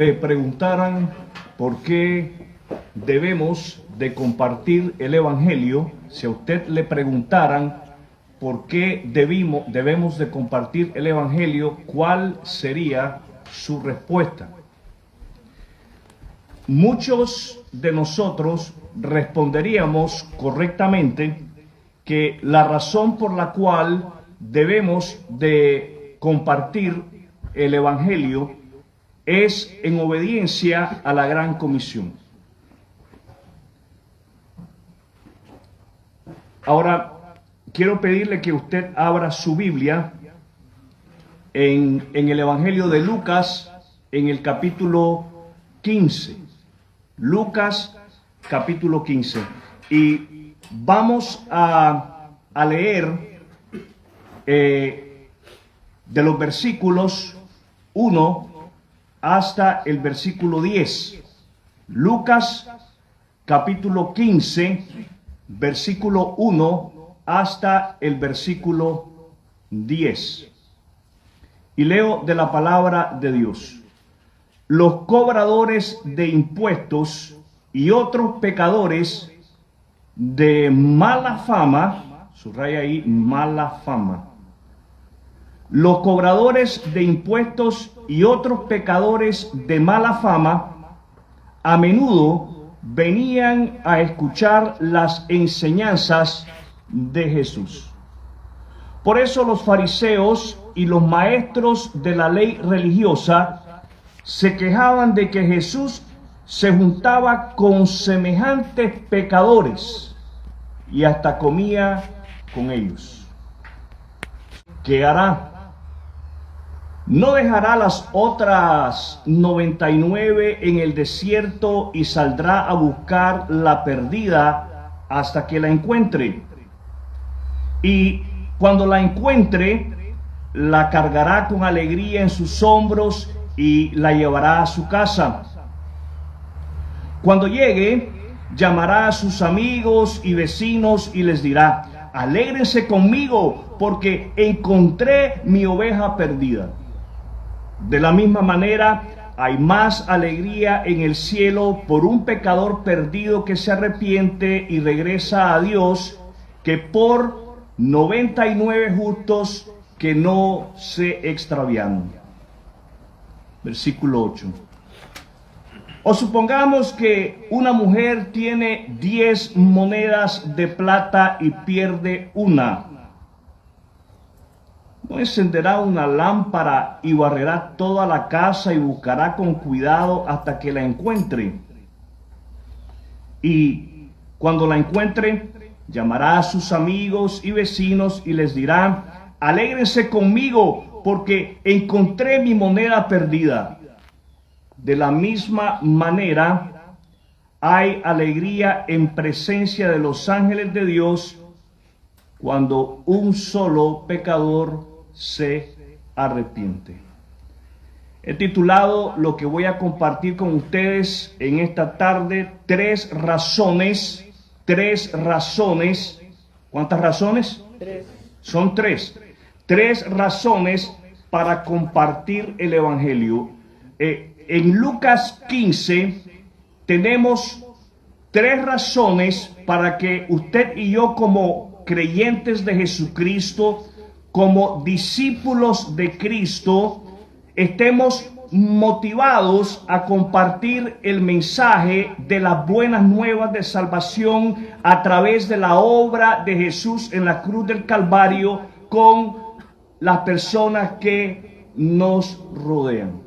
le preguntaran por qué debemos de compartir el Evangelio, si a usted le preguntaran por qué debemos de compartir el Evangelio, ¿cuál sería su respuesta? Muchos de nosotros responderíamos correctamente que la razón por la cual debemos de compartir el Evangelio es en obediencia a la Gran Comisión. Ahora, quiero pedirle que usted abra su Biblia en el Evangelio de Lucas, en el capítulo 15. Lucas, capítulo 15. Y vamos a leer de los versículos 1 hasta el versículo 10. Lucas, capítulo 15, versículo 1 hasta el versículo 10. Y leo de la palabra de Dios. Los cobradores de impuestos y otros pecadores de mala fama, subraya ahí, mala fama. Los cobradores de impuestos y otros pecadores de mala fama a menudo venían a escuchar las enseñanzas de Jesús. Por eso los fariseos y los maestros de la ley religiosa se quejaban de que Jesús se juntaba con semejantes pecadores y hasta comía con ellos. ¿Qué hará? ¿No dejará las otras 99 en el desierto y saldrá a buscar la perdida hasta que la encuentre? Y cuando la encuentre, la cargará con alegría en sus hombros y la llevará a su casa. Cuando llegue, llamará a sus amigos y vecinos y les dirá: alégrense conmigo porque encontré mi oveja perdida. De la misma manera, hay más alegría en el cielo por un pecador perdido que se arrepiente y regresa a Dios que por 99 justos que no se extravían. Versículo 8. O supongamos que una mujer tiene 10 monedas de plata y pierde una. ¿No encenderá una lámpara y barrerá toda la casa y buscará con cuidado hasta que la encuentre? Y cuando la encuentre, llamará a sus amigos y vecinos y les dirá: alégrense conmigo porque encontré mi moneda perdida. De la misma manera, hay alegría en presencia de los ángeles de Dios cuando un solo pecador se arrepiente. He titulado lo que voy a compartir con ustedes en esta tarde: tres razones. ¿Cuántas razones? Tres. Son tres. Tres razones para compartir el Evangelio. En Lucas 15 tenemos tres razones para que usted y yo, como creyentes de Jesucristo, como discípulos de Cristo, estemos motivados a compartir el mensaje de las buenas nuevas de salvación a través de la obra de Jesús en la cruz del Calvario con las personas que nos rodean.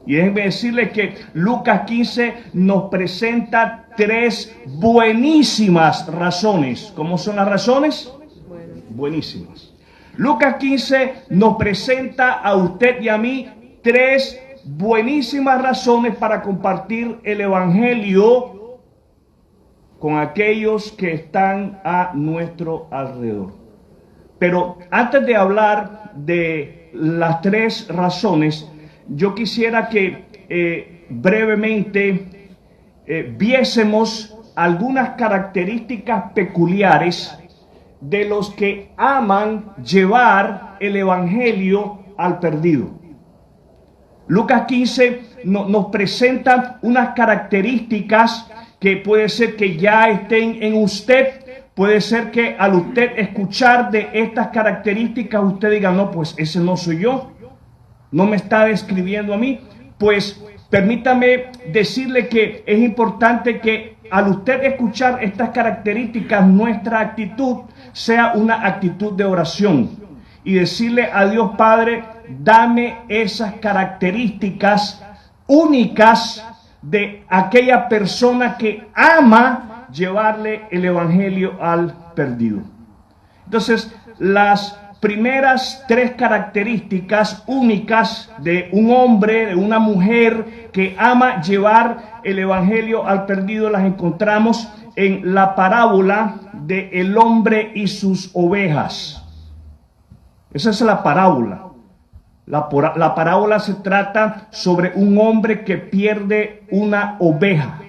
Y déjenme decirles que Lucas 15 nos presenta tres buenísimas razones. ¿Cómo son las razones? Buenísimas. Lucas 15 nos presenta a usted y a mí tres buenísimas razones para compartir el Evangelio con aquellos que están a nuestro alrededor. Pero antes de hablar de las tres razones, yo quisiera que brevemente viésemos algunas características peculiares de los que aman llevar el Evangelio al perdido. Lucas 15 nos presenta unas características que puede ser que ya estén en usted. Puede ser que al usted escuchar de estas características usted diga, no, pues ese no soy yo, no me está describiendo a mí. Pues permítame decirle que es importante que al usted escuchar estas características, nuestra actitud sea una actitud de oración y decirle a Dios Padre, dame esas características únicas de aquella persona que ama llevarle el evangelio al perdido. Entonces, las primeras tres características únicas de un hombre, de una mujer que ama llevar el evangelio al perdido, las encontramos en la parábola de el hombre y sus ovejas. Esa es la parábola. La parábola se trata sobre un hombre que pierde una oveja.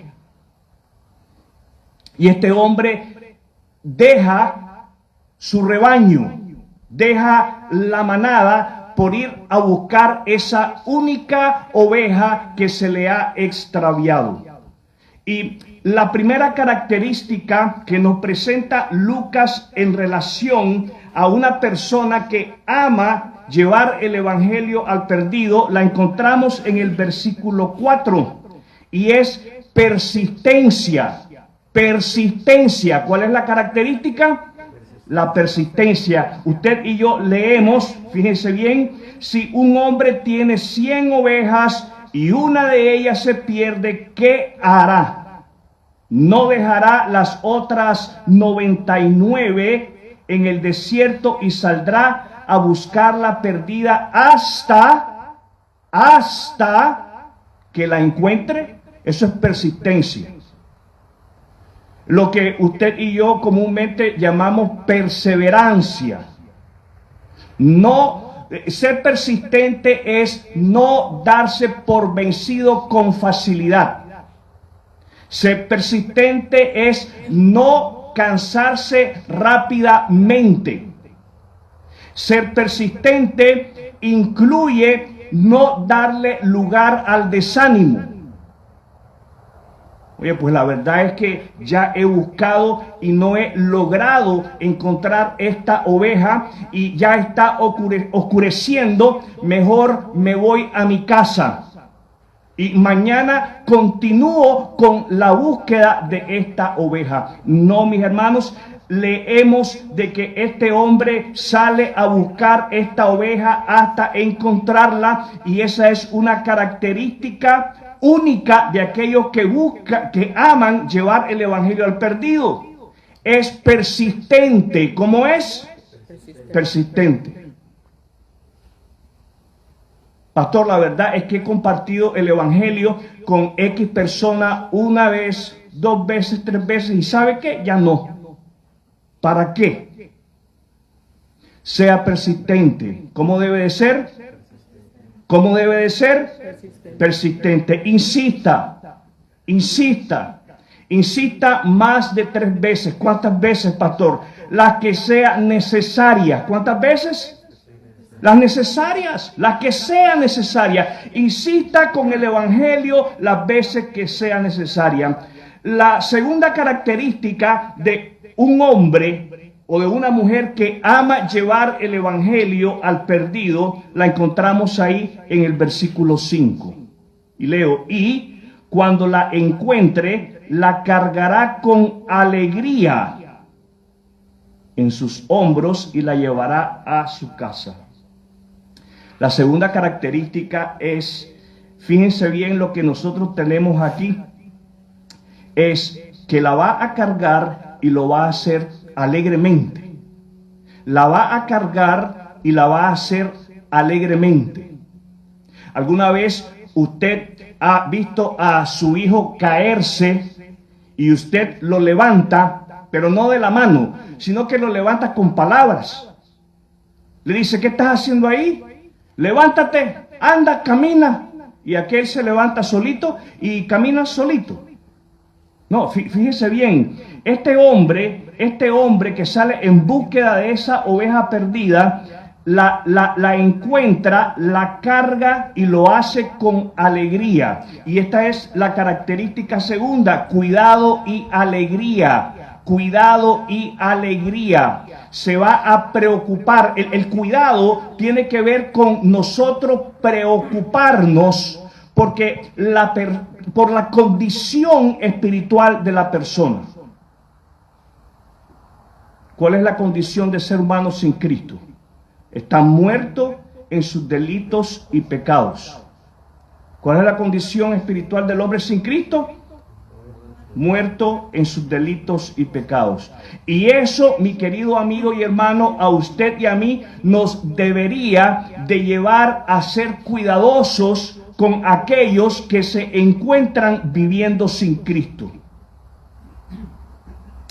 Y este hombre deja su rebaño, deja la manada por ir a buscar esa única oveja que se le ha extraviado. Y la primera característica que nos presenta Lucas en relación a una persona que ama llevar el evangelio al perdido, la encontramos en el versículo 4, y es persistencia. Persistencia. ¿Cuál es la característica? La persistencia. Usted y yo leemos, fíjense bien, si un hombre tiene 100 ovejas y una de ellas se pierde, ¿qué hará? No dejará las otras 99 en el desierto y saldrá a buscar la perdida hasta que la encuentre. Eso es persistencia. Lo que usted y yo comúnmente llamamos perseverancia. No, ser persistente es no darse por vencido con facilidad. Ser persistente es no cansarse rápidamente. Ser persistente incluye no darle lugar al desánimo. Oye, pues la verdad es que ya he buscado y no he logrado encontrar esta oveja y ya está oscureciendo, mejor me voy a mi casa. Y mañana continúo con la búsqueda de esta oveja. No, mis hermanos, leemos de que este hombre sale a buscar esta oveja hasta encontrarla, y esa es una característica única de aquellos que aman llevar el evangelio al perdido. Es persistente. ¿Cómo es? Persistente. Pastor, la verdad es que he compartido el evangelio con X persona una vez, 2 veces, 3 veces, y ¿sabe qué? Ya no. ¿Para qué? Sea persistente. ¿Cómo debe de ser? ¿Cómo debe de ser? Persistente. Insista, insista, insista más de 3 veces. ¿Cuántas veces, pastor? Las que sean necesarias. ¿Cuántas veces? Las necesarias, las que sean necesarias. Insista con el evangelio las veces que sea necesaria. La segunda característica de un hombre o de una mujer que ama llevar el evangelio al perdido, la encontramos ahí en el versículo 5. Y leo, y cuando la encuentre, la cargará con alegría en sus hombros y la llevará a su casa. La segunda característica es, fíjense bien lo que nosotros tenemos aquí, es que la va a cargar y lo va a hacer alegremente. La va a cargar y la va a hacer alegremente. ¿Alguna vez usted ha visto a su hijo caerse y usted lo levanta, pero no de la mano, sino que lo levanta con palabras? Le dice, ¿qué estás haciendo ahí? Levántate, anda, camina. Y aquel se levanta solito y camina solito. No, fíjese bien, este hombre que sale en búsqueda de esa oveja perdida, la encuentra, la carga y lo hace con alegría. Y esta es la característica segunda: cuidado y alegría. Cuidado y alegría. Se va a preocupar. El cuidado tiene que ver con nosotros preocuparnos porque por la condición espiritual de la persona. ¿Cuál es la condición de ser humano sin Cristo? Está muerto en sus delitos y pecados. ¿Cuál es la condición espiritual del hombre sin Cristo? Muerto en sus delitos y pecados. Y eso, mi querido amigo y hermano, a usted y a mí nos debería de llevar a ser cuidadosos con aquellos que se encuentran viviendo sin Cristo.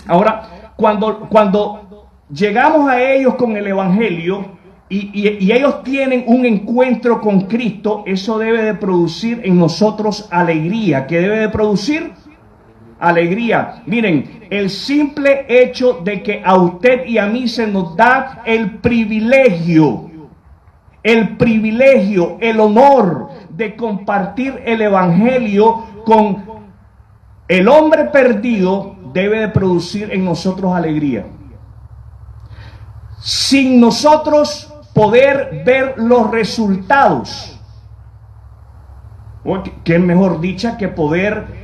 Ahora, cuando llegamos a ellos con el Evangelio y ellos tienen un encuentro con Cristo, eso debe de producir en nosotros alegría. ¿Qué debe de producir? Alegría. Miren, el simple hecho de que a usted y a mí se nos da el privilegio, el honor de compartir el Evangelio con el hombre perdido, debe de producir en nosotros alegría. Sin nosotros poder ver los resultados, ¿qué mejor dicha que poder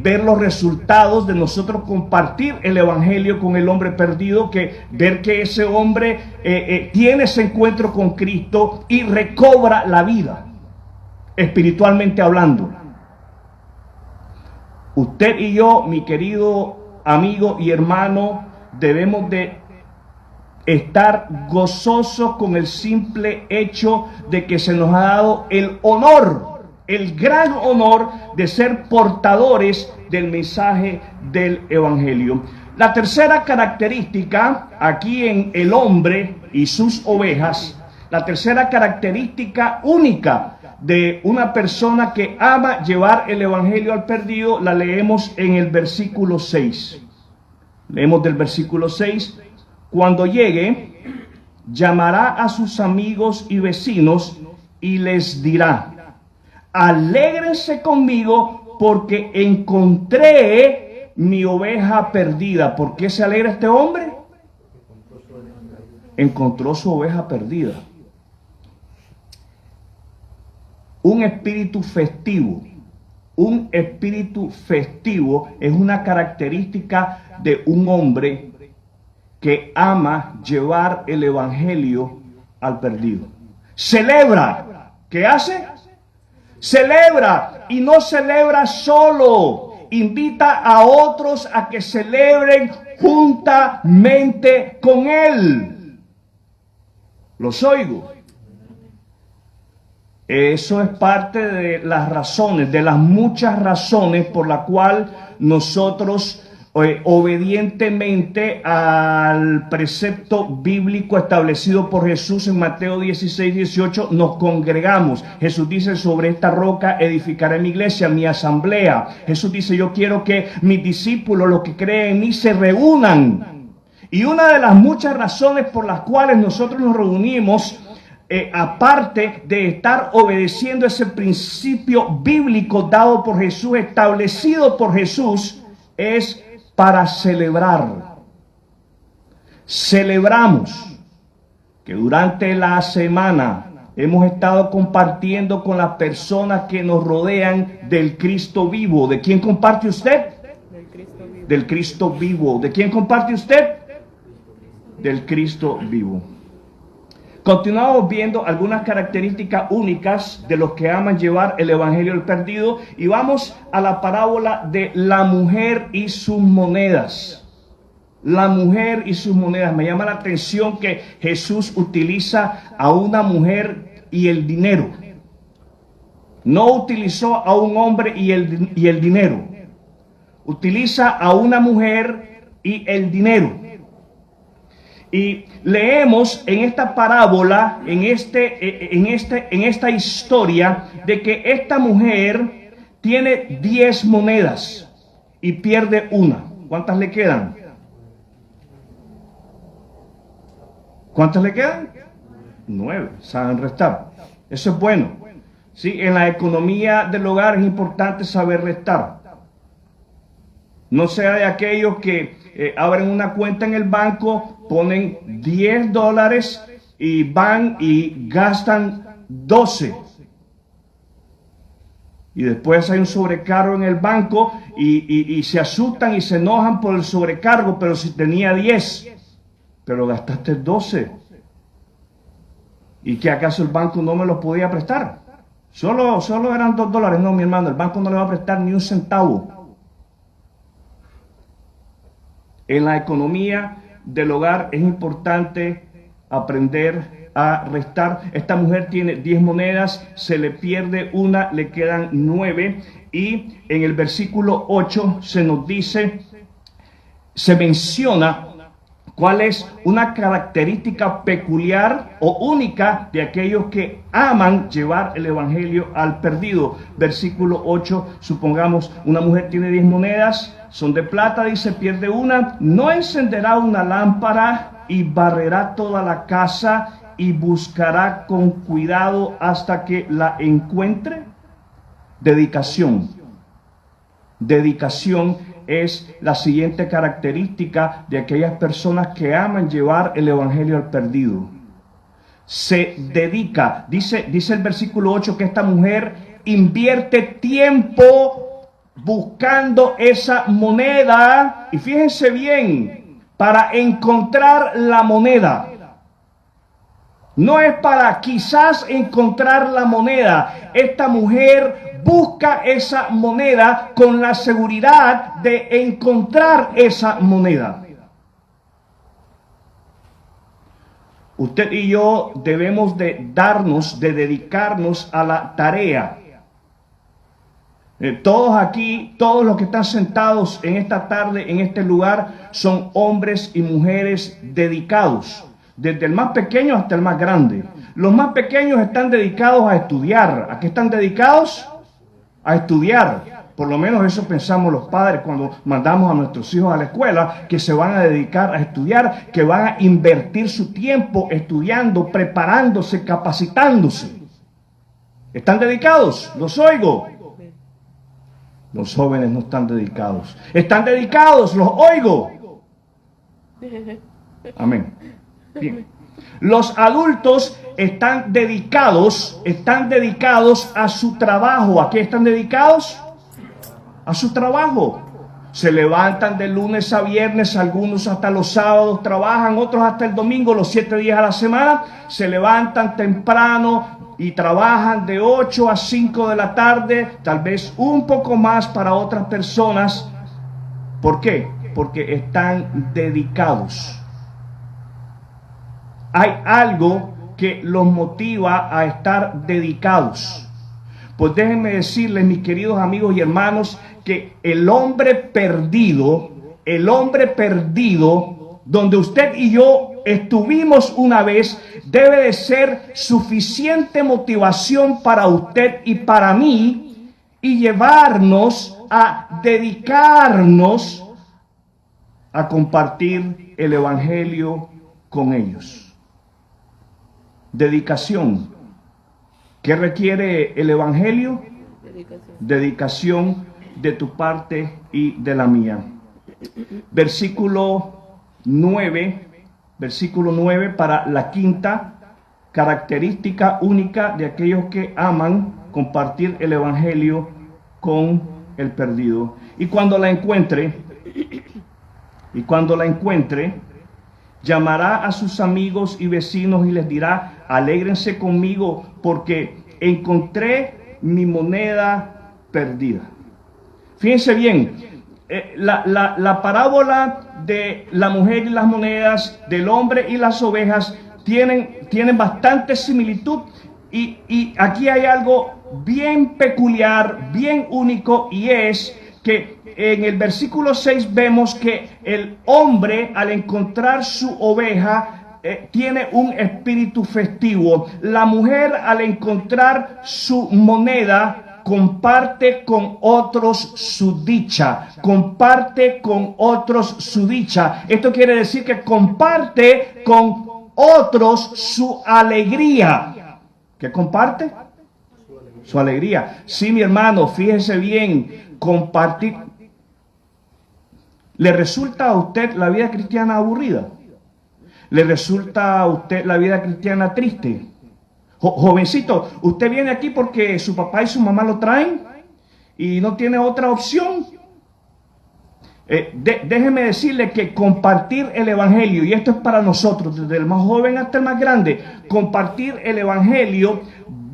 ver los resultados de nosotros compartir el Evangelio con el hombre perdido, que ver que ese hombre tiene ese encuentro con Cristo y recobra la vida, espiritualmente hablando? Usted y yo, mi querido amigo y hermano, debemos de estar gozosos con el simple hecho de que se nos ha dado el honor, el gran honor de ser portadores del mensaje del Evangelio. La tercera característica aquí en el hombre y sus ovejas, la tercera característica única de una persona que ama llevar el Evangelio al perdido, la leemos en el versículo 6. Leemos del versículo 6. Cuando llegue, llamará a sus amigos y vecinos y les dirá: alégrense conmigo porque encontré mi oveja perdida. ¿Por qué se alegra este hombre? Encontró su oveja perdida. Un espíritu festivo. Un espíritu festivo es una característica de un hombre que ama llevar el Evangelio al perdido. Celebra. ¿Qué hace? Celebra, y no celebra solo. Invita a otros a que celebren juntamente con él. Los oigo. Eso es parte de las razones, de las muchas razones por la cual nosotros obedientemente al precepto bíblico establecido por Jesús en Mateo 16:18 nos congregamos. Jesús dice: sobre esta roca edificaré mi iglesia, mi asamblea. Jesús dice: yo quiero que mis discípulos, los que creen en mí, se reúnan. Y una de las muchas razones por las cuales nosotros nos reunimos, aparte de estar obedeciendo ese principio bíblico dado por Jesús, establecido por Jesús, es para celebrar. Celebramos que durante la semana hemos estado compartiendo con las personas que nos rodean del Cristo vivo. ¿De quién comparte usted? Del Cristo vivo. ¿De quién comparte usted? Del Cristo vivo. Continuamos viendo algunas características únicas de los que aman llevar el Evangelio al perdido, y vamos a la parábola de la mujer y sus monedas. La mujer y sus monedas. Me llama la atención que Jesús utiliza a una mujer y el dinero. No utilizó a un hombre y el dinero. Utiliza a una mujer y el dinero. Y leemos en esta parábola, en esta historia, de que esta mujer tiene 10 monedas y pierde una. ¿Cuántas le quedan? ¿Cuántas le quedan? 9. Saben restar. Eso es bueno. ¿Sí? En la economía del hogar es importante saber restar. No sea de aquellos que abren una cuenta en el banco, ponen $10 y van y gastan 12. Y después hay un sobrecargo en el banco y se asustan y se enojan por el sobrecargo, pero si tenía 10, pero gastaste 12. ¿Y que acaso el banco no me los podía prestar? Solo eran $2. No, mi hermano, el banco no le va a prestar ni un centavo. En la economía del hogar es importante aprender a restar. Esta mujer tiene 10 monedas, se le pierde una, le quedan 9. Y en el versículo 8 se nos dice, se menciona cuál es una característica peculiar o única de aquellos que aman llevar el evangelio al perdido. Versículo 8, supongamos una mujer tiene 10 monedas, son de plata, dice, pierde una, no encenderá una lámpara y barrerá toda la casa y buscará con cuidado hasta que la encuentre. Dedicación. Dedicación es la siguiente característica de aquellas personas que aman llevar el evangelio al perdido. Se dedica, dice el versículo 8 que esta mujer invierte tiempo buscando esa moneda, y fíjense bien, para encontrar la moneda. No es para quizás encontrar la moneda. Esta mujer busca esa moneda con la seguridad de encontrar esa moneda. Usted y yo debemos de dedicarnos a la tarea. Todos aquí, todos los que están sentados en esta tarde, en este lugar, son hombres y mujeres dedicados. Desde el más pequeño hasta el más grande. Los más pequeños están dedicados a estudiar. ¿A qué están dedicados? A estudiar. Por lo menos eso pensamos los padres cuando mandamos a nuestros hijos a la escuela, que se van a dedicar a estudiar, que van a invertir su tiempo estudiando, preparándose, capacitándose. ¿Están dedicados? Los oigo. Los jóvenes no están dedicados. ¿Están dedicados? Los oigo. Amén. Bien. Los adultos están dedicados a su trabajo. ¿A qué están dedicados? A su trabajo. Se levantan de lunes a viernes, algunos hasta los sábados trabajan, otros hasta el domingo, los 7 días a la semana. Se levantan temprano y trabajan de 8 a 5 de la tarde, tal vez un poco más para otras personas. ¿Por qué? Porque están dedicados. Hay algo que los motiva a estar dedicados. Pues déjenme decirles, mis queridos amigos y hermanos, que el hombre perdido, donde usted y yo estuvimos una vez, debe de ser suficiente motivación para usted y para mí, y llevarnos a dedicarnos a compartir el evangelio con ellos. Dedicación. ¿Qué requiere el evangelio? Dedicación de tu parte y de la mía. Versículo 9 para la quinta característica única de aquellos que aman compartir el evangelio con el perdido. Y cuando la encuentre, llamará a sus amigos y vecinos y les dirá: alégrense conmigo porque encontré mi moneda perdida. Fíjense bien, la parábola de la mujer y las monedas, del hombre y las ovejas, tienen bastante similitud, y aquí hay algo bien peculiar, bien único, y es que en el versículo 6 vemos que el hombre, al encontrar su oveja, tiene un espíritu festivo. La mujer, al encontrar su moneda, comparte con otros su dicha. Esto quiere decir que comparte con otros su alegría. ¿Qué comparte? Su alegría. Sí, mi hermano, fíjese bien, compartir. ¿Le resulta a usted la vida cristiana aburrida? ¿Le resulta a usted la vida cristiana triste? Jovencito, usted viene aquí porque su papá y su mamá lo traen y no tiene otra opción. Déjeme decirle que compartir el evangelio, y esto es para nosotros, desde el más joven hasta el más grande, compartir el evangelio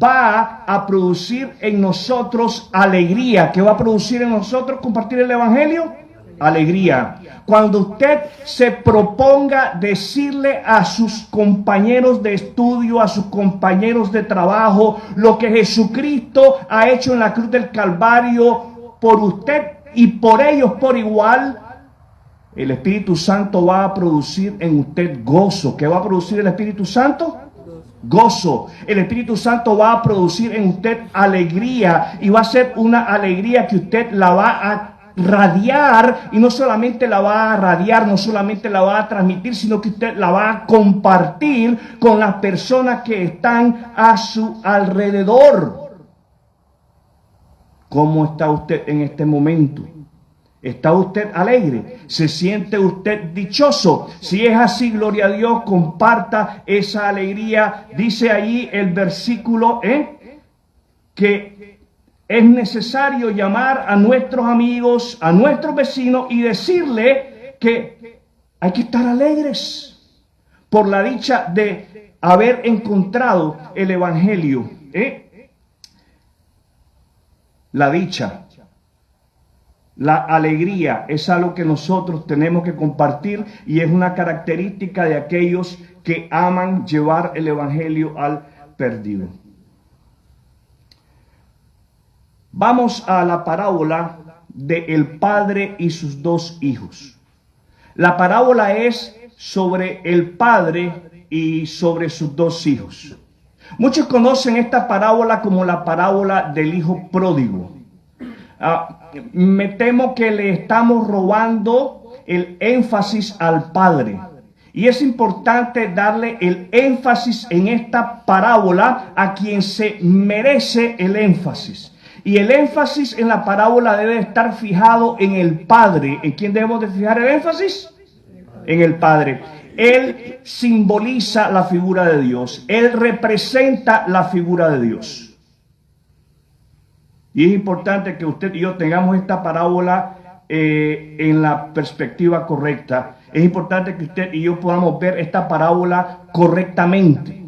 va a producir en nosotros alegría. ¿Qué va a producir en nosotros compartir el evangelio? Alegría. Cuando usted se proponga decirle a sus compañeros de estudio, a sus compañeros de trabajo, lo que Jesucristo ha hecho en la cruz del Calvario por usted y por ellos por igual, el Espíritu Santo va a producir en usted gozo. ¿Qué va a producir el Espíritu Santo? Gozo. El Espíritu Santo va a producir en usted alegría, y va a ser una alegría que usted la va a radiar, y no solamente la va a radiar, no solamente la va a transmitir, sino que usted la va a compartir con las personas que están a su alrededor. ¿Cómo está usted en este momento? ¿Está usted alegre? ¿Se siente usted dichoso? Si es así, gloria a Dios, comparta esa alegría. Dice allí el versículo, que es necesario llamar a nuestros amigos, a nuestros vecinos, y decirle que hay que estar alegres por la dicha de haber encontrado el evangelio. La dicha, la alegría es algo que nosotros tenemos que compartir, y es una característica de aquellos que aman llevar el evangelio al perdido. Vamos a la parábola de el padre y sus dos hijos. La parábola es sobre el padre y sobre sus dos hijos. Muchos conocen esta parábola como la parábola del hijo pródigo. Me temo que le estamos robando el énfasis al padre. Y es importante darle el énfasis en esta parábola a quien se merece el énfasis. Y el énfasis en la parábola debe estar fijado en el padre. ¿En quién debemos de fijar el énfasis? En el padre. Él simboliza la figura de Dios. Él representa la figura de Dios. Y es importante que usted y yo tengamos esta parábola en la perspectiva correcta. Es importante que usted y yo podamos ver esta parábola correctamente.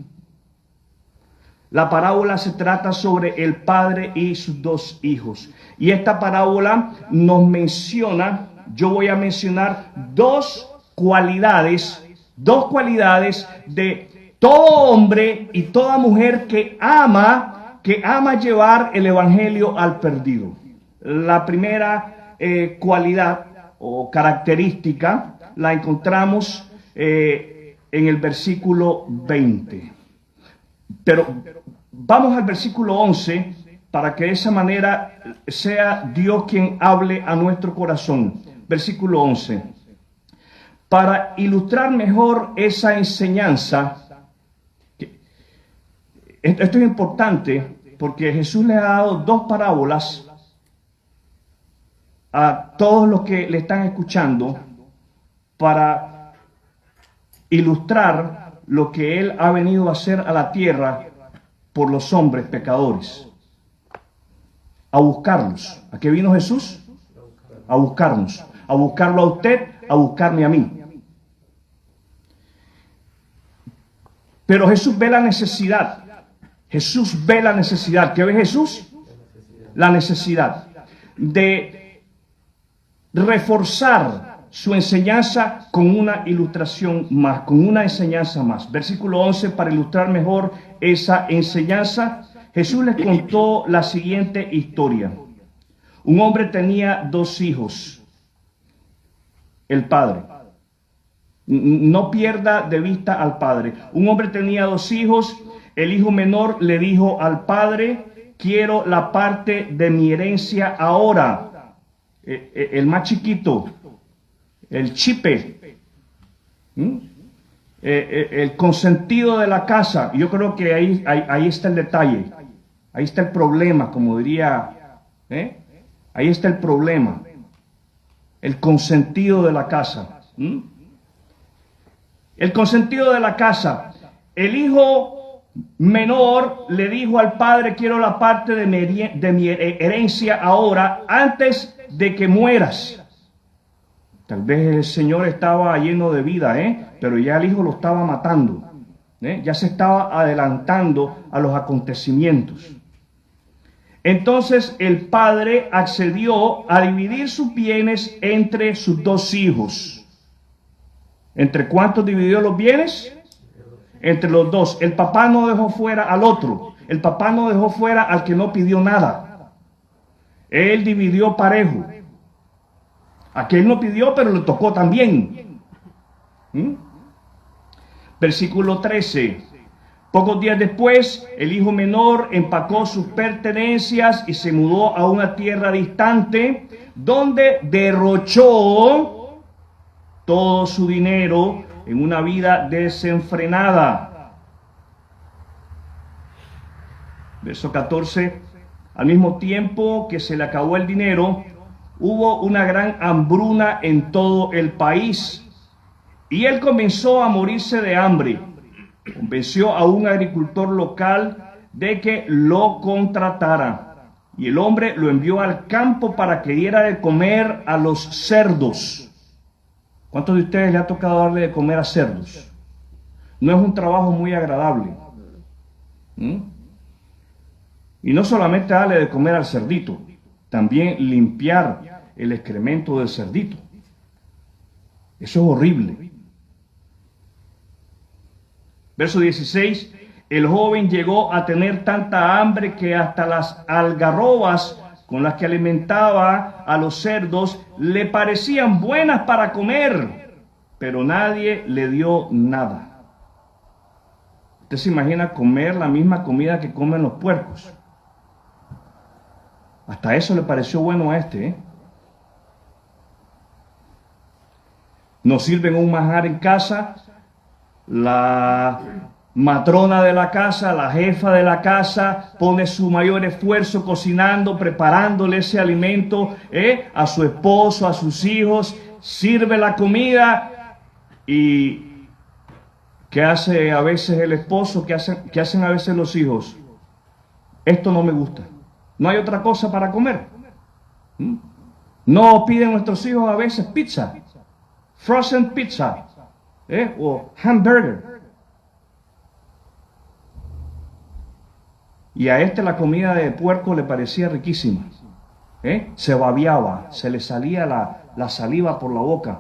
La parábola se trata sobre el padre y sus dos hijos. Y esta parábola nos menciona, yo voy a mencionar dos cualidades de todo hombre y toda mujer que ama llevar el evangelio al perdido. La primera cualidad o característica la encontramos en el versículo 20. Pero vamos al versículo 11 para que de esa manera sea Dios quien hable a nuestro corazón. Versículo 11. Para ilustrar mejor esa enseñanza, esto es importante porque Jesús le ha dado dos parábolas a todos los que le están escuchando para ilustrar lo que Él ha venido a hacer a la tierra por los hombres pecadores. A buscarlos. ¿A qué vino Jesús? A buscarnos. A buscarlo a usted, a buscarme a mí. Pero Jesús ve la necesidad. Jesús ve la necesidad. ¿Qué ve Jesús? La necesidad de reforzar su enseñanza con una ilustración más, con una enseñanza más. Versículo 11, para ilustrar mejor esa enseñanza, Jesús les contó la siguiente historia. Un hombre tenía dos hijos. El padre. No pierda de vista al padre. Un hombre tenía dos hijos. El hijo menor le dijo al padre: quiero la parte de mi herencia ahora. El más chiquito, el chipe. el consentido de la casa. Yo creo que ahí está el detalle, ahí está el problema, como diría, ahí está el problema, el consentido de la casa. El consentido de la casa. El hijo menor le dijo al padre: quiero la parte de mi herencia ahora, antes de que mueras. Tal vez el señor estaba lleno de vida, pero ya el hijo lo estaba matando. Ya se estaba adelantando a los acontecimientos. Entonces el padre accedió a dividir sus bienes entre sus dos hijos. ¿Entre cuántos dividió los bienes? Entre los dos. El papá no dejó fuera al otro. El papá no dejó fuera al que no pidió nada. Él dividió parejo. Aquel no pidió, pero le tocó también. Versículo 13. Pocos días después, el hijo menor empacó sus pertenencias y se mudó a una tierra distante, donde derrochó todo su dinero en una vida desenfrenada. Verso 14. Al mismo tiempo que se le acabó el dinero, hubo una gran hambruna en todo el país, y él comenzó a morirse de hambre. Convenció a un agricultor local de que lo contratara, y el hombre lo envió al campo para que diera de comer a los cerdos. ¿Cuántos de ustedes le ha tocado darle de comer a cerdos? No es un trabajo muy agradable. Y no solamente darle de comer al cerdito, también limpiar el excremento del cerdito. Eso es horrible. Verso 16. El joven llegó a tener tanta hambre que hasta las algarrobas con las que alimentaba a los cerdos le parecían buenas para comer, pero nadie le dio nada. ¿Usted se imagina comer la misma comida que comen los puercos? Hasta eso le pareció bueno a este, Nos sirven un manjar en casa. La matrona de la casa, la jefa de la casa, pone su mayor esfuerzo cocinando, preparándole ese alimento a su esposo, a sus hijos, sirve la comida. ¿Y qué hace a veces el esposo? ¿Qué hacen a veces los hijos? Esto no me gusta. No hay otra cosa para comer. No piden nuestros hijos a veces pizza, frozen pizza, o hamburger. Y a este la comida de puerco le parecía riquísima. Se babeaba, se le salía la saliva por la boca.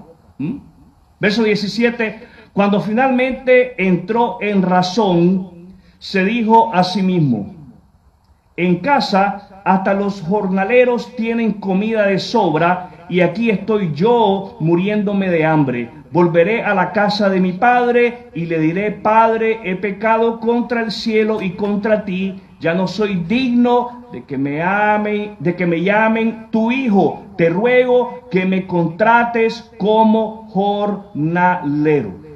Verso 17. Cuando finalmente entró en razón, se dijo a sí mismo: en casa hasta los jornaleros tienen comida de sobra, y aquí estoy yo muriéndome de hambre. Volveré a la casa de mi padre y le diré: Padre, he pecado contra el cielo y contra ti. Ya no soy digno de que me llamen tu hijo. Te ruego que me contrates como jornalero.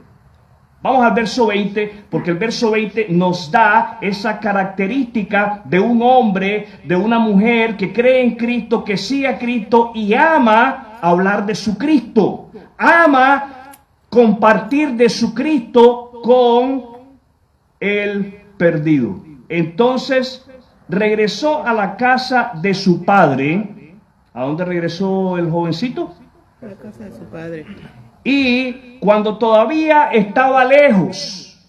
Vamos al verso 20, porque el verso 20 nos da esa característica de un hombre, de una mujer que cree en Cristo, que sigue a Cristo y ama hablar de su Cristo. Ama compartir de su Cristo con el perdido. Entonces regresó a la casa de su padre. ¿A dónde regresó el jovencito? A la casa de su padre. Y cuando todavía estaba lejos,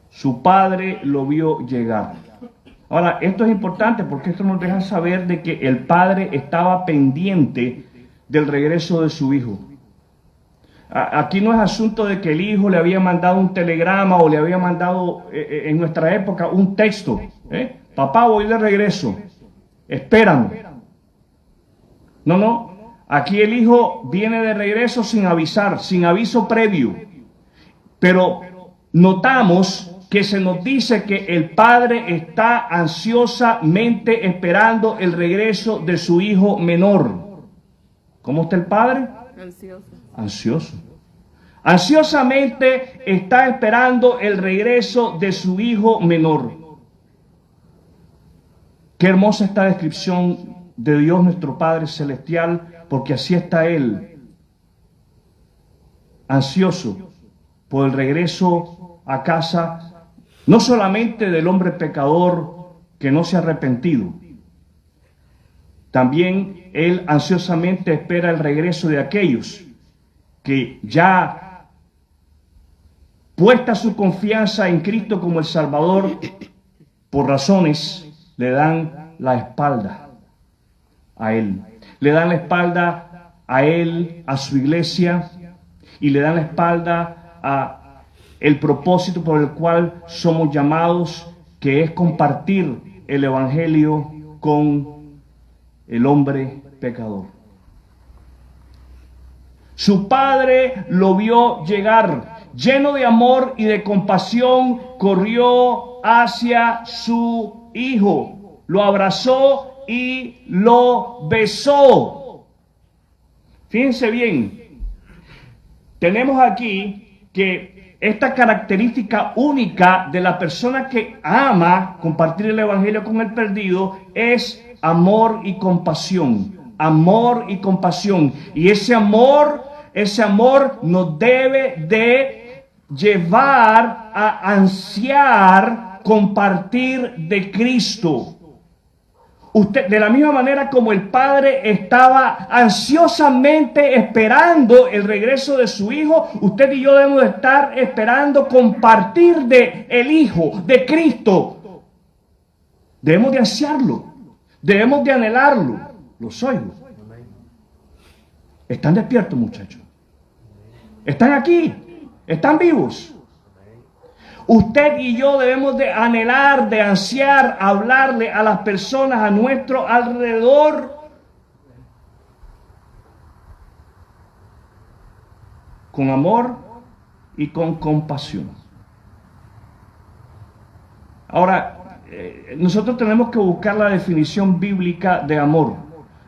su padre lo vio llegar. Ahora, esto es importante porque esto nos deja saber de que el padre estaba pendiente del regreso de su hijo. Aquí no es asunto de que el hijo le había mandado un telegrama o le había mandado en nuestra época un texto. Papá, voy de regreso, espérame. No. Aquí el hijo viene de regreso sin avisar, sin aviso previo. Pero notamos que se nos dice que el padre está ansiosamente esperando el regreso de su hijo menor. ¿Cómo está el padre? Ansioso. Ansioso. Ansiosamente está esperando el regreso de su hijo menor. Qué hermosa esta descripción de Dios nuestro Padre Celestial, porque así está Él, ansioso por el regreso a casa, no solamente del hombre pecador que no se ha arrepentido, también Él ansiosamente espera el regreso de aquellos que ya puesta su confianza en Cristo como el Salvador, por razones le dan la espalda a Él. Le dan la espalda a Él, a su iglesia, y le dan la espalda a el propósito por el cual somos llamados, que es compartir el Evangelio con el hombre pecador. Su padre lo vio llegar, lleno de amor y de compasión, corrió hacia su hijo, lo abrazó y lo besó. Fíjense bien, tenemos aquí que esta característica única de la persona que ama compartir el Evangelio con el perdido es amor y compasión. Amor y compasión. Y ese amor nos debe de llevar a ansiar compartir de Cristo. Usted, de la misma manera como el padre estaba ansiosamente esperando el regreso de su hijo, usted y yo debemos de estar esperando compartir de el Hijo, de Cristo. Debemos de ansiarlo, debemos de anhelarlo. Los oigo. ¿Están despiertos, muchachos? ¿Están aquí? ¿Están vivos? Usted y yo debemos de anhelar, de ansiar, hablarle a las personas a nuestro alrededor con amor y con compasión. Ahora, nosotros tenemos que buscar la definición bíblica de amor.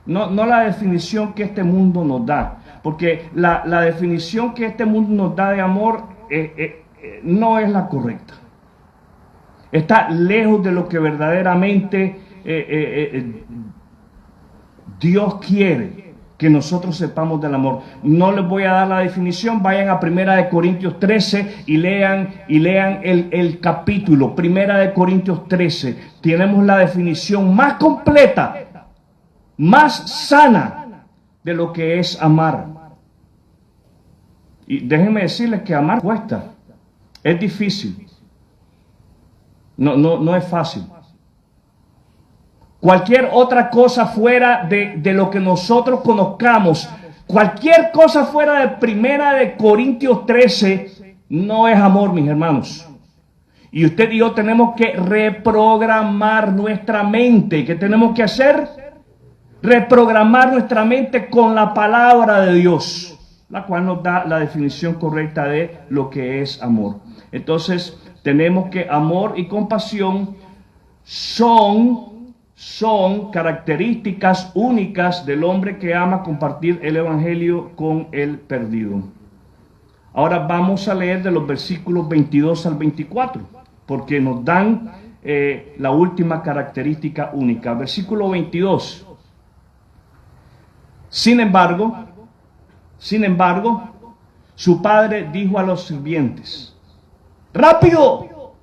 No la definición que este mundo nos da, porque la definición que este mundo nos da de amor no es la correcta. Está lejos de lo que verdaderamente Dios quiere que nosotros sepamos del amor. No les voy a dar la definición, vayan a 1 Corintios 13 y lean el capítulo. 1 Corintios 13, tenemos la definición más completa, más sana de lo que es amar. Y déjenme decirles que amar cuesta, es difícil, no es fácil. Cualquier otra cosa fuera de lo que nosotros conozcamos, cualquier cosa fuera de 1 Corintios 13, no es amor, mis hermanos. Y usted y yo tenemos que reprogramar nuestra mente. ¿Qué tenemos que hacer? Reprogramar nuestra mente con la palabra de Dios, la cual nos da la definición correcta de lo que es amor. Entonces, tenemos que amor y compasión son características únicas del hombre que ama compartir el Evangelio con el perdido. Ahora vamos a leer de los versículos 22 al 24, porque nos dan la última característica única. Versículo 22. Sin embargo, su padre dijo a los sirvientes: ¡rápido!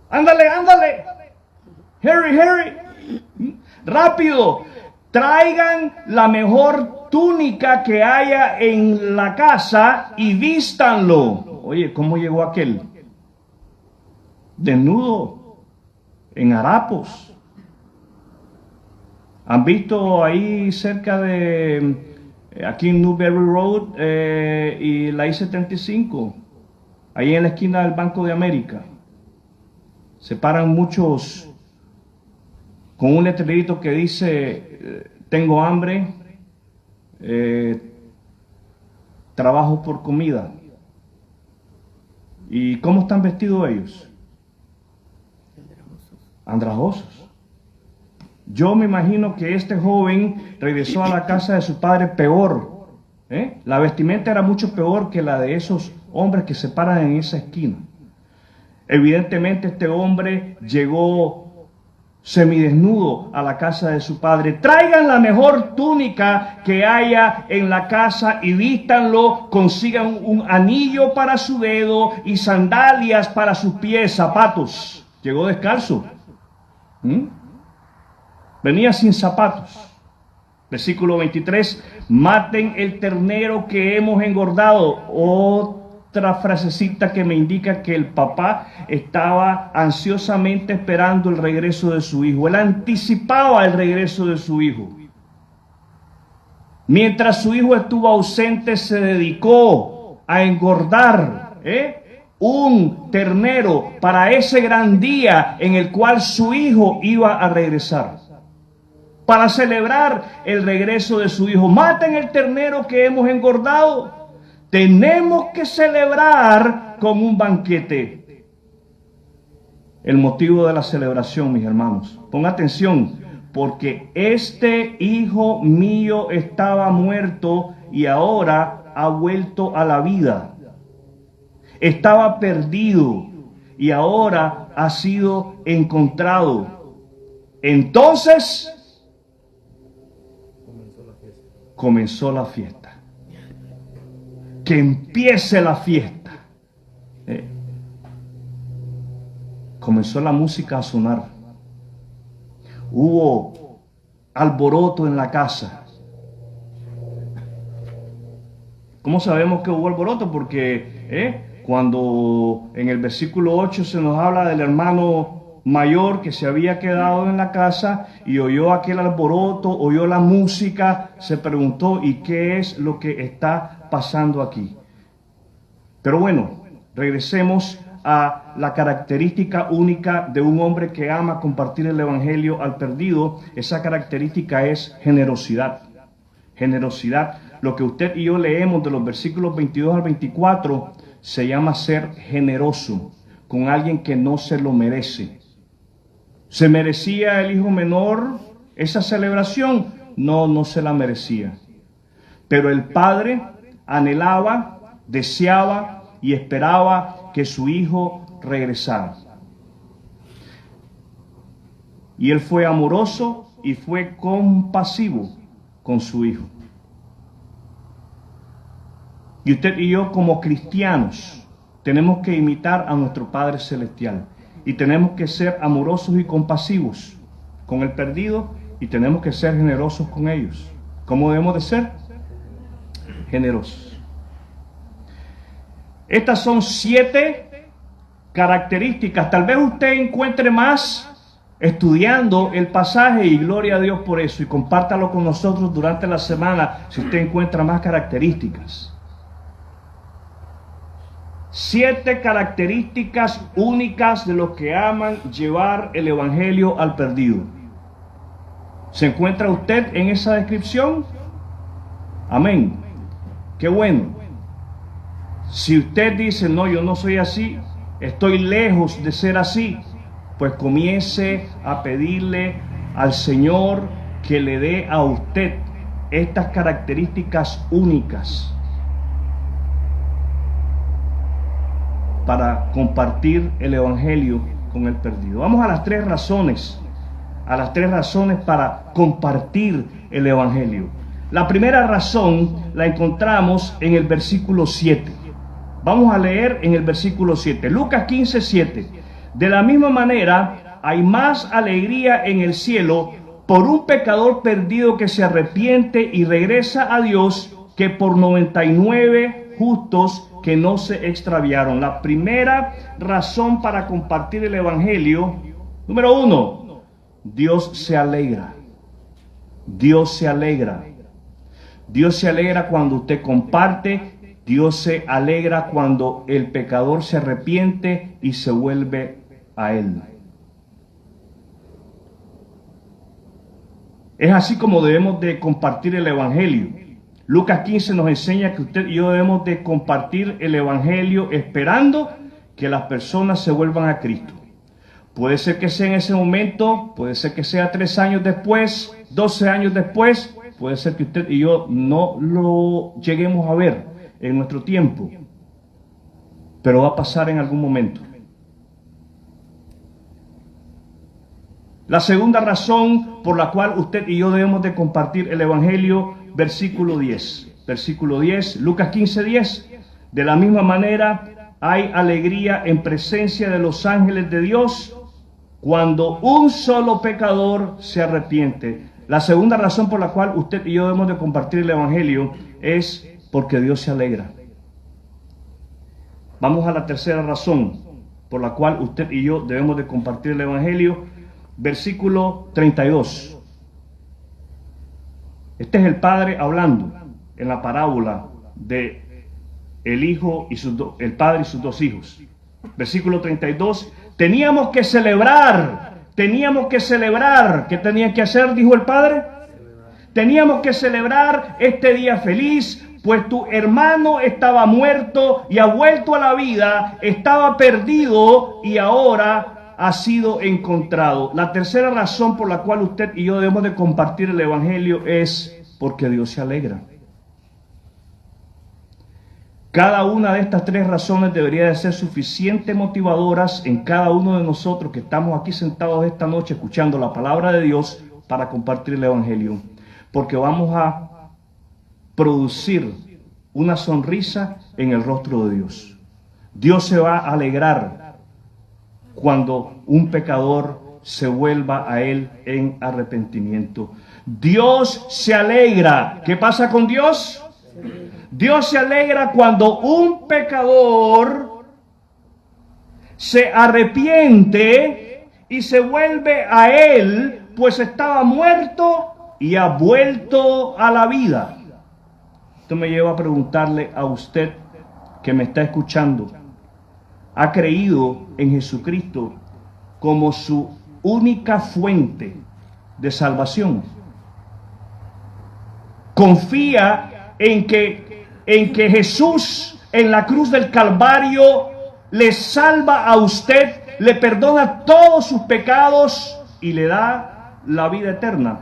¡Ándale! ¡Hurry! ¡Rápido! Traigan la mejor túnica que haya en la casa y vístanlo. Oye, ¿cómo llegó aquel? Desnudo, en harapos. ¿Han visto ahí cerca de, aquí en Newberry Road y la I-75? Ahí en la esquina del Banco de América. Se paran muchos con un letrerito que dice, tengo hambre, trabajo por comida. ¿Y cómo están vestidos ellos? Andrajosos. Yo me imagino que este joven regresó a la casa de su padre peor, La vestimenta era mucho peor que la de esos hombres que se paran en esa esquina. Evidentemente este hombre llegó semidesnudo a la casa de su padre. Traigan la mejor túnica que haya en la casa y vístanlo, consigan un anillo para su dedo y sandalias para sus pies, zapatos. Llegó descalzo. Venía sin zapatos. Versículo 23, maten el ternero que hemos engordado. Otra frasecita que me indica que el papá estaba ansiosamente esperando el regreso de su hijo. Él anticipaba el regreso de su hijo. Mientras su hijo estuvo ausente, se dedicó a engordar un ternero para ese gran día en el cual su hijo iba a regresar. Para celebrar el regreso de su hijo. Maten el ternero que hemos engordado. Tenemos que celebrar con un banquete. El motivo de la celebración, mis hermanos. Ponga atención, porque este hijo mío estaba muerto y ahora ha vuelto a la vida. Estaba perdido y ahora ha sido encontrado. Entonces comenzó la fiesta. Que empiece la fiesta. Comenzó la música a sonar. Hubo alboroto en la casa. ¿Cómo sabemos que hubo alboroto? Porque cuando en el versículo 8 se nos habla del hermano mayor que se había quedado en la casa y oyó aquel alboroto, oyó la música, se preguntó, ¿y qué es lo que está pasando aquí? Pero bueno, regresemos a la característica única de un hombre que ama compartir el evangelio al perdido. Esa característica es generosidad. Generosidad. Lo que usted y yo leemos de los versículos 22 al 24 se llama ser generoso con alguien que no se lo merece. ¿Se merecía el hijo menor esa celebración? No, no se la merecía. Pero el padre anhelaba, deseaba y esperaba que su hijo regresara. Y él fue amoroso y fue compasivo con su hijo. Y usted y yo como cristianos tenemos que imitar a nuestro Padre Celestial. Y tenemos que ser amorosos y compasivos con el perdido y tenemos que ser generosos con ellos. ¿Cómo debemos de ser? Generosos. Estas son 7 características. Tal vez usted encuentre más estudiando el pasaje y gloria a Dios por eso. Y compártalo con nosotros durante la semana si usted encuentra más características. 7 características únicas de los que aman llevar el evangelio al perdido. ¿Se encuentra usted en esa descripción? Amén. Qué bueno. Si usted dice, no, yo no soy así, estoy lejos de ser así, pues comience a pedirle al Señor que le dé a usted estas características únicas para compartir el evangelio con el perdido. Vamos a las 3 razones, para compartir el evangelio. La primera razón la encontramos en el versículo 7. Vamos a leer en el versículo 7, Lucas 15:7. De la misma manera, hay más alegría en el cielo por un pecador perdido que se arrepiente y regresa a Dios que por 99 justos que no se extraviaron. La primera razón para compartir el evangelio, número 1, Dios se alegra. Dios se alegra. Dios se alegra cuando usted comparte. Dios se alegra cuando el pecador se arrepiente y se vuelve a Él. Es así como debemos de compartir el evangelio. Lucas 15 nos enseña que usted y yo debemos de compartir el evangelio esperando que las personas se vuelvan a Cristo. Puede ser que sea en ese momento, puede ser que sea 3 años después, 12 años después, puede ser que usted y yo no lo lleguemos a ver en nuestro tiempo, pero va a pasar en algún momento. La segunda razón por la cual usted y yo debemos de compartir el Evangelio, versículo 10. Versículo 10, Lucas 15:10. De la misma manera, hay alegría en presencia de los ángeles de Dios cuando un solo pecador se arrepiente. La segunda razón por la cual usted y yo debemos de compartir el Evangelio es porque Dios se alegra. Vamos a la tercera razón por la cual usted y yo debemos de compartir el Evangelio. Versículo 32. Este es el padre hablando en la parábola de el hijo y el padre y sus dos hijos. Versículo 32. Teníamos que celebrar. ¿Qué tenía que hacer? Dijo el padre. Teníamos que celebrar este día feliz, pues tu hermano estaba muerto y ha vuelto a la vida, estaba perdido y ahora ha sido encontrado. La tercera razón por la cual usted y yo debemos de compartir el Evangelio es porque Dios se alegra. Cada una de estas tres razones debería de ser suficiente motivadoras en cada uno de nosotros que estamos aquí sentados esta noche escuchando la palabra de Dios para compartir el Evangelio. Porque vamos a producir una sonrisa en el rostro de Dios. Dios se va a alegrar cuando un pecador se vuelva a Él en arrepentimiento. Dios se alegra. ¿Qué pasa con Dios? Dios se alegra cuando un pecador se arrepiente y se vuelve a Él, pues estaba muerto y ha vuelto a la vida. Esto me lleva a preguntarle a usted que me está escuchando, ¿ha creído en Jesucristo como su única fuente de salvación? ¿Confía en que Jesús en la cruz del Calvario le salva a usted, le perdona todos sus pecados y le da la vida eterna?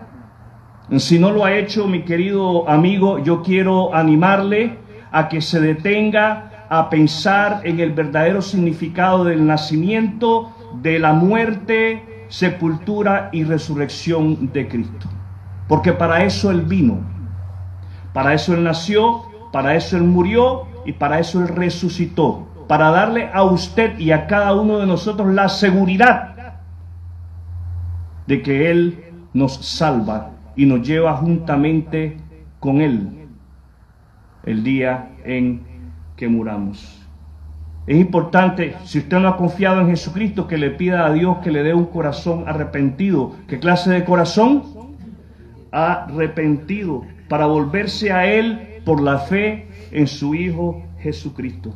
Si no lo ha hecho, mi querido amigo, yo quiero animarle a que se detenga a pensar en el verdadero significado del nacimiento, de la muerte, sepultura y resurrección de Cristo. Porque para eso Él vino, para eso Él nació, para eso Él murió y para eso Él resucitó. Para darle a usted y a cada uno de nosotros la seguridad de que Él nos salva y nos lleva juntamente con Él el día en que muramos. Es importante, si usted no ha confiado en Jesucristo, que le pida a Dios que le dé un corazón arrepentido. ¿Qué clase de corazón? Arrepentido, para volverse a Él por la fe en su Hijo Jesucristo.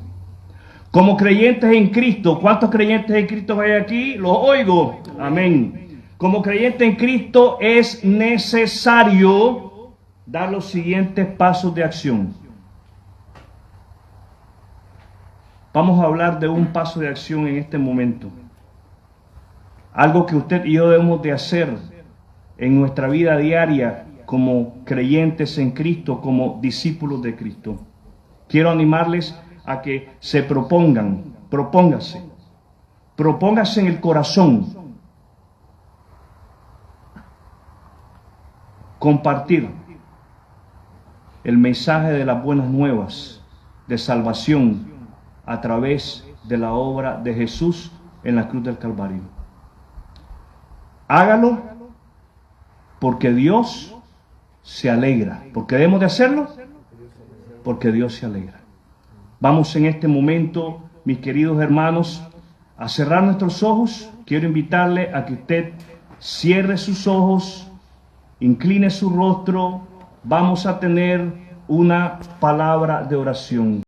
Como creyentes en Cristo, ¿cuántos creyentes en Cristo hay aquí? Los oigo. Amén. Como creyente en Cristo es necesario dar los siguientes pasos de acción. Vamos a hablar de un paso de acción en este momento. Algo que usted y yo debemos de hacer en nuestra vida diaria como creyentes en Cristo, como discípulos de Cristo. Quiero animarles a que se propóngase en el corazón compartir el mensaje de las buenas nuevas de salvación a través de la obra de Jesús en la cruz del Calvario. Hágalo porque Dios se alegra. ¿Por qué debemos de hacerlo? Porque Dios se alegra. Vamos en este momento, mis queridos hermanos, a cerrar nuestros ojos. Quiero invitarle a que usted cierre sus ojos, incline su rostro. Vamos a tener una palabra de oración.